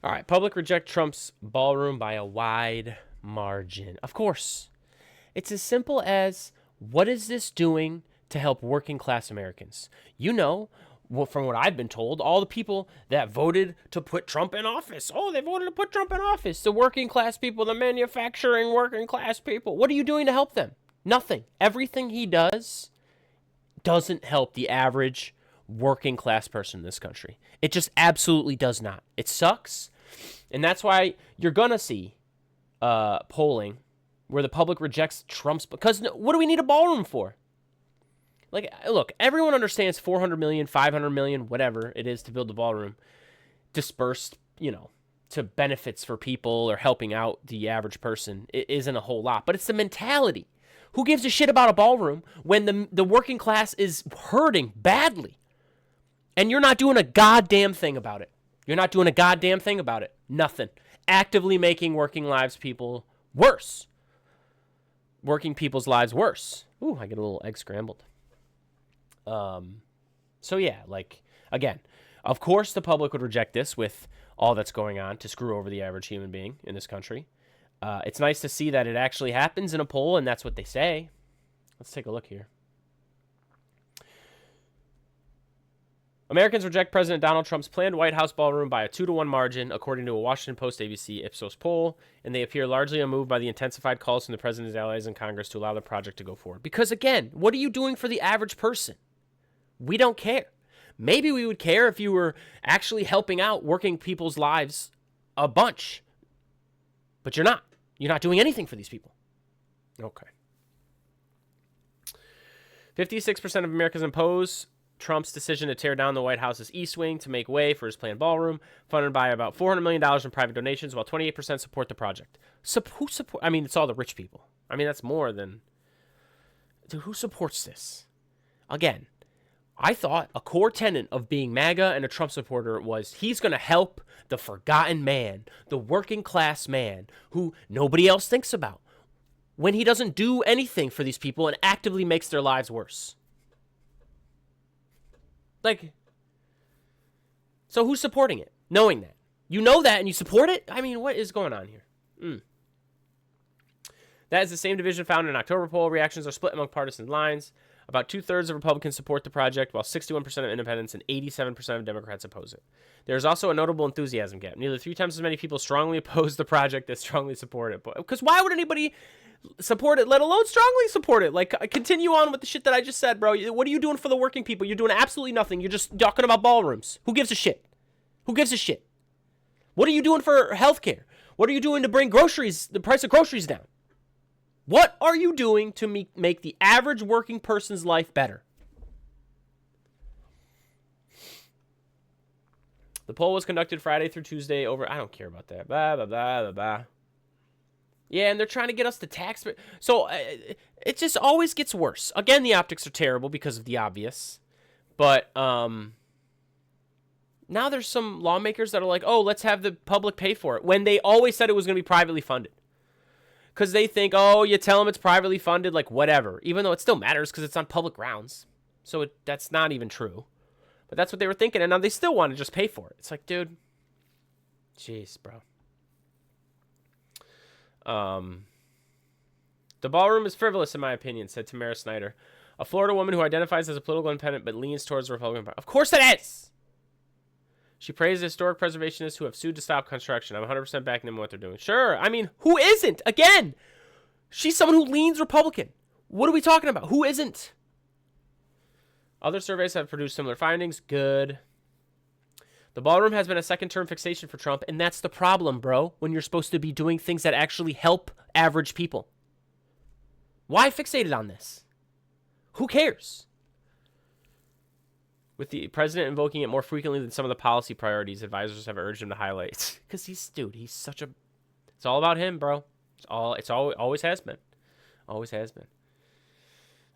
All right, public reject Trump's ballroom by a wide margin. Of course. It's as simple as, what is this doing to help working class Americans? You know, well, from what I've been told, all the people that voted to put Trump in office. Oh, they voted to put Trump in office. The working class people, the manufacturing working class people. What are you doing to help them? Nothing. Everything he does doesn't help the average working class person in this country. It just absolutely does not. It sucks. And that's why you're going to see polling where the public rejects Trump's, because what do we need a ballroom for? Like, look, everyone understands 400 million, 500 million, whatever it is to build the ballroom, dispersed, to benefits for people or helping out the average person. It isn't a whole lot, but it's the mentality. Who gives a shit about a ballroom when the working class is hurting badly? And you're not doing a goddamn thing about it. You're not doing a goddamn thing about it. Nothing. Actively making working people worse. Working people's lives worse. Ooh, I get a little egg scrambled. So yeah, like, again, of course the public would reject this with all that's going on to screw over the average human being in this country. It's nice to see that it actually happens in a poll, and that's what they say. Let's take a look here. Americans reject President Donald Trump's planned White House ballroom by a 2-1 margin, according to a Washington Post ABC Ipsos poll, and they appear largely unmoved by the intensified calls from the president's allies in Congress to allow the project to go forward. Because, again, what are you doing for the average person? We don't care. Maybe we would care if you were actually helping out working people's lives a bunch. But you're not. You're not doing anything for these people. Okay. 56% of Americans oppose Trump's decision to tear down the White House's East Wing to make way for his planned ballroom, funded by about $400 million in private donations, while 28% support the project. Who support? I mean, it's all the rich people. I mean, that's more than... Dude, who supports this? Again, I thought a core tenet of being MAGA and a Trump supporter was he's going to help the forgotten man, the working class man, who nobody else thinks about, when he doesn't do anything for these people and actively makes their lives worse. Like, so who's supporting it? Knowing that. You know that and you support it? I mean, what is going on here? That is the same division found in an October poll. Reactions are split among partisan lines. About 2/3 of Republicans support the project, while 61% of independents and 87% of Democrats oppose it. There is also a notable enthusiasm gap. Nearly 3 times as many people strongly oppose the project as strongly support it. Because why would anybody support it, let alone strongly support it? Like, continue on with the shit that I just said, bro. What are you doing for the working people? You're doing absolutely nothing. You're just talking about ballrooms. Who gives a shit? Who gives a shit? What are you doing for healthcare? What are you doing to bring the price of groceries down? What are you doing to make the average working person's life better? The poll was conducted Friday through Tuesday over... I don't care about that. Blah, blah, blah, blah, blah. Yeah, and they're trying to get us to tax... So, it just always gets worse. Again, the optics are terrible because of the obvious. But, now there's some lawmakers that are like, oh, let's have the public pay for it, when they always said it was going to be privately funded. Because they think, oh, you tell them it's privately funded, like whatever. Even though it still matters because it's on public grounds. So that's not even true. But that's what they were thinking, and now they still want to just pay for it. It's like, dude, jeez, bro. The ballroom is frivolous, in my opinion, said Tamara Snyder, a Florida woman who identifies as a political independent but leans towards the Republican Party. Of course it is! She praised historic preservationists who have sued to stop construction. I'm 100% backing them in what they're doing. Sure, I mean, who isn't? Again, she's someone who leans Republican. What are we talking about? Who isn't? Other surveys have produced similar findings. Good. The ballroom has been a second-term fixation for Trump, and that's the problem, bro, when you're supposed to be doing things that actually help average people. Why fixated on this? Who cares? With the president invoking it more frequently than some of the policy priorities advisors have urged him to highlight. Because he's such a... It's all about him, bro. Always has been. Always has been.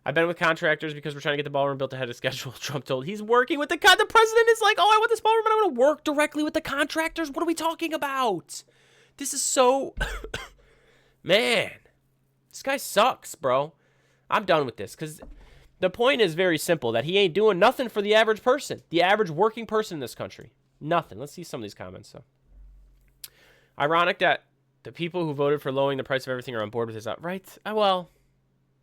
I've been with contractors because we're trying to get the ballroom built ahead of schedule. Trump told. He's working with the president is like, oh, I want this ballroom and I'm going to work directly with the contractors. What are we talking about? This is so... Man. This guy sucks, bro. I'm done with this because the point is very simple, that he ain't doing nothing for the average person, the average working person in this country. Nothing. Let's see some of these comments, though. Ironic that the people who voted for lowering the price of everything are on board with this, right? Well,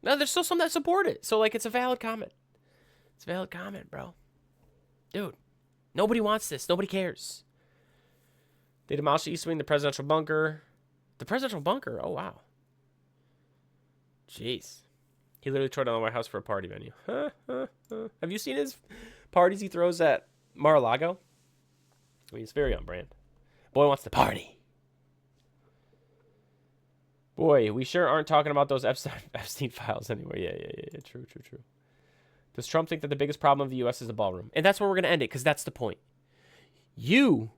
no, there's still some that support it. So, like, it's a valid comment. It's a valid comment, bro. Dude, nobody wants this. Nobody cares. They demolished the East Wing, the presidential bunker. The presidential bunker? Oh, wow. Jeez. He literally tore down the White House for a party venue. Have you seen his parties he throws at Mar-a-Lago? I mean, it's very on brand. Boy wants to party. Boy, we sure aren't talking about those Epstein files anyway. Yeah. True. Does Trump think that the biggest problem of the U.S. is the ballroom? And that's where we're going to end it, because that's the point. You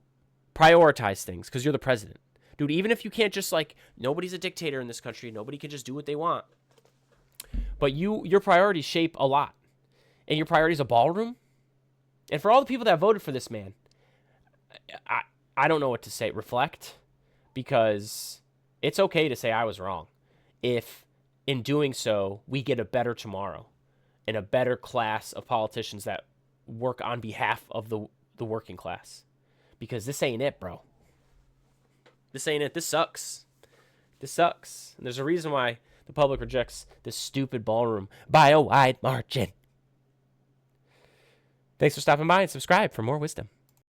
prioritize things because you're the president. Dude, even if you can't just, like, nobody's a dictator in this country. Nobody can just do what they want. But your priorities shape a lot. And your priority is a ballroom? And for all the people that voted for this man, I don't know what to say. Reflect. Because it's okay to say I was wrong. If, in doing so, we get a better tomorrow. And a better class of politicians that work on behalf of the working class. Because this ain't it, bro. This ain't it. This sucks. This sucks. And there's a reason why the public rejects this stupid ballroom by a wide margin. Thanks for stopping by and subscribe for more wisdom.